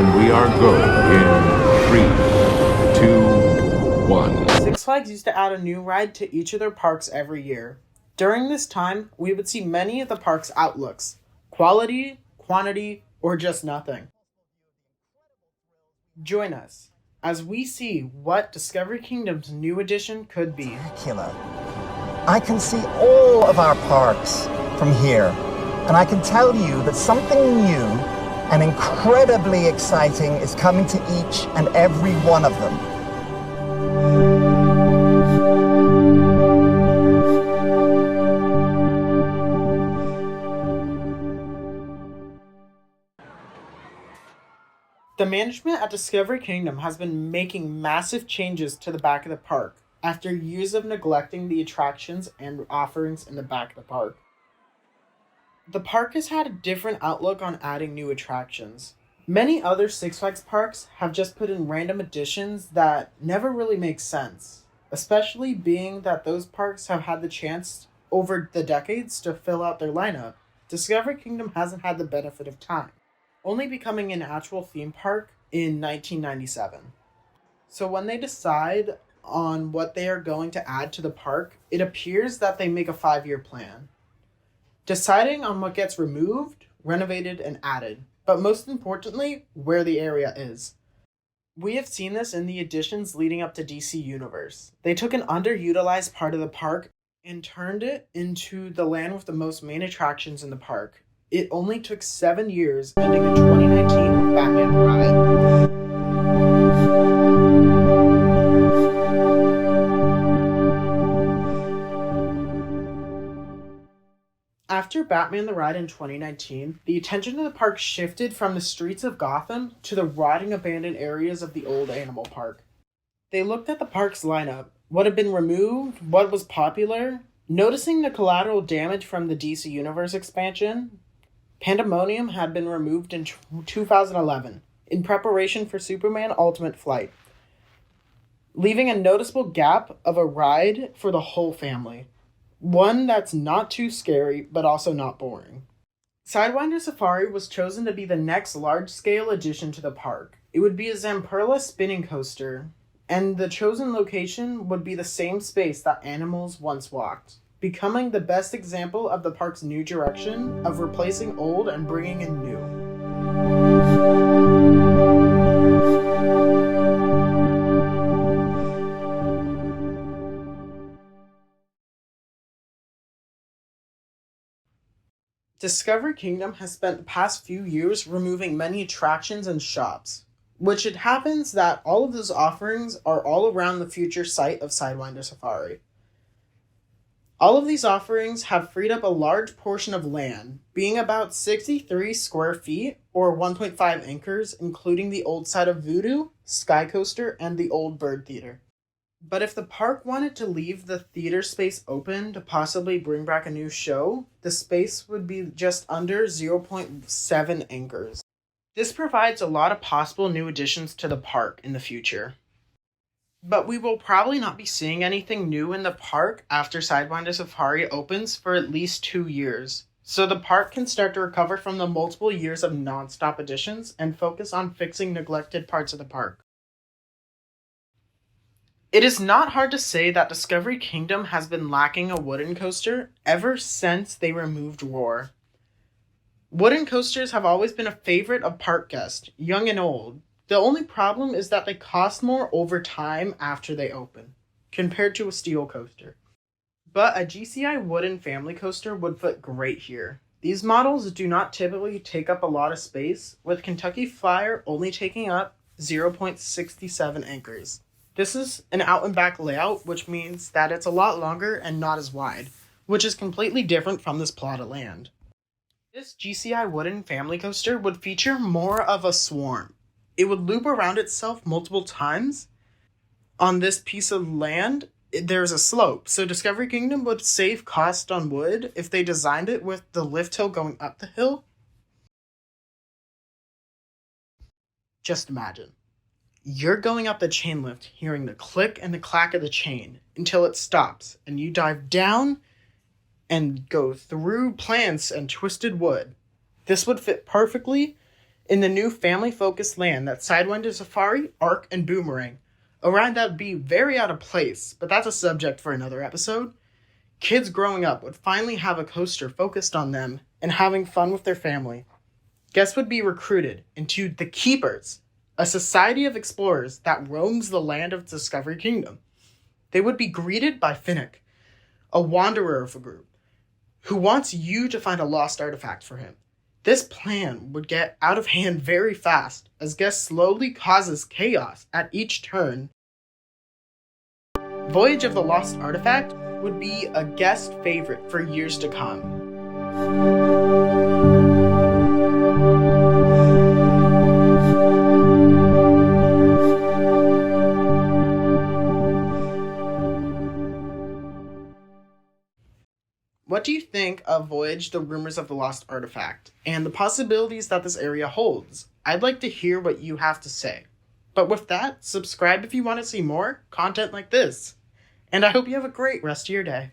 And we are go in 3, 2, 1. Six Flags used to add a new ride to each of their parks every year. During this time, we would see many of the park's outlooks: quality, quantity, or just nothing. Join us as we see what Discovery Kingdom's new addition could be. Spectacular. I can see all of our parks from here, and I can tell you that something new and incredibly exciting is coming to each and every one of them. The management at Discovery Kingdom has been making massive changes to the back of the park after years of neglecting the attractions and offerings in the back of the park. The park has had a different outlook on adding new attractions. Many other Six Flags parks have just put in random additions that never really make sense, especially being that those parks have had the chance over the decades to fill out their lineup. Discovery Kingdom hasn't had the benefit of time, only becoming an actual theme park in 1997. So when they decide on what they are going to add to the park, it appears that they make a 5-year plan, deciding on what gets removed, renovated, and added, but most importantly, where the area is. We have seen this in the additions leading up to DC Universe. They took an underutilized part of the park and turned it into the land with the most main attractions in the park. It only took 7 years, ending in 2019 with Batman the Ride. After Batman the Ride in 2019, the attention of the park shifted from the streets of Gotham to the rotting abandoned areas of the old animal park. They looked at the park's lineup, what had been removed, what was popular, noticing the collateral damage from the DC Universe expansion. Pandemonium had been removed in 2011 in preparation for Superman Ultimate Flight, leaving a noticeable gap of a ride for the whole family. One that's not too scary, but also not boring. Sidewinder Safari was chosen to be the next large-scale addition to the park. It would be a Zamperla spinning coaster, and the chosen location would be the same space that animals once walked, becoming the best example of the park's new direction of replacing old and bringing in new. Discovery Kingdom has spent the past few years removing many attractions and shops, which it happens that all of those offerings are all around the future site of Sidewinder Safari. All of these offerings have freed up a large portion of land, being about 63 square feet or 1.5 acres, including the old side of Voodoo, Sky Coaster, and the old Bird Theater. But if the park wanted to leave the theater space open to possibly bring back a new show, the space would be just under 0.7 acres. This provides a lot of possible new additions to the park in the future. But we will probably not be seeing anything new in the park after Sidewinder Safari opens for at least 2 years, so the park can start to recover from the multiple years of non-stop additions and focus on fixing neglected parts of the park. It is not hard to say that Discovery Kingdom has been lacking a wooden coaster ever since they removed Roar. Wooden coasters have always been a favorite of park guests, young and old. The only problem is that they cost more over time after they open, compared to a steel coaster. But a GCI wooden family coaster would fit great here. These models do not typically take up a lot of space, with Kentucky Flyer only taking up 0.67 acres. This is an out and back layout, which means that it's a lot longer and not as wide, which is completely different from this plot of land. This GCI wooden family coaster would feature more of a swarm. It would loop around itself multiple times. On this piece of land, there's a slope, so Discovery Kingdom would save cost on wood if they designed it with the lift hill going up the hill. Just imagine. You're going up the chain lift, hearing the click and the clack of the chain until it stops, and you dive down and go through plants and twisted wood. This would fit perfectly in the new family-focused land that Sidewinder Safari, Ark, and Boomerang, a ride that would be very out of place, but that's a subject for another episode, kids growing up would finally have a coaster focused on them and having fun with their family. Guests would be recruited into the Keepers, a society of explorers that roams the land of Discovery Kingdom. They would be greeted by Finnick, a wanderer of a group, who wants you to find a lost artifact for him. This plan would get out of hand very fast, as guests slowly causes chaos at each turn. Voyage of the Lost Artifact would be a guest favorite for years to come. What do you think of Voyage, the Rumors of the Lost Artifact, and the possibilities that this area holds? I'd like to hear what you have to say. But with that, subscribe if you want to see more content like this. And I hope you have a great rest of your day.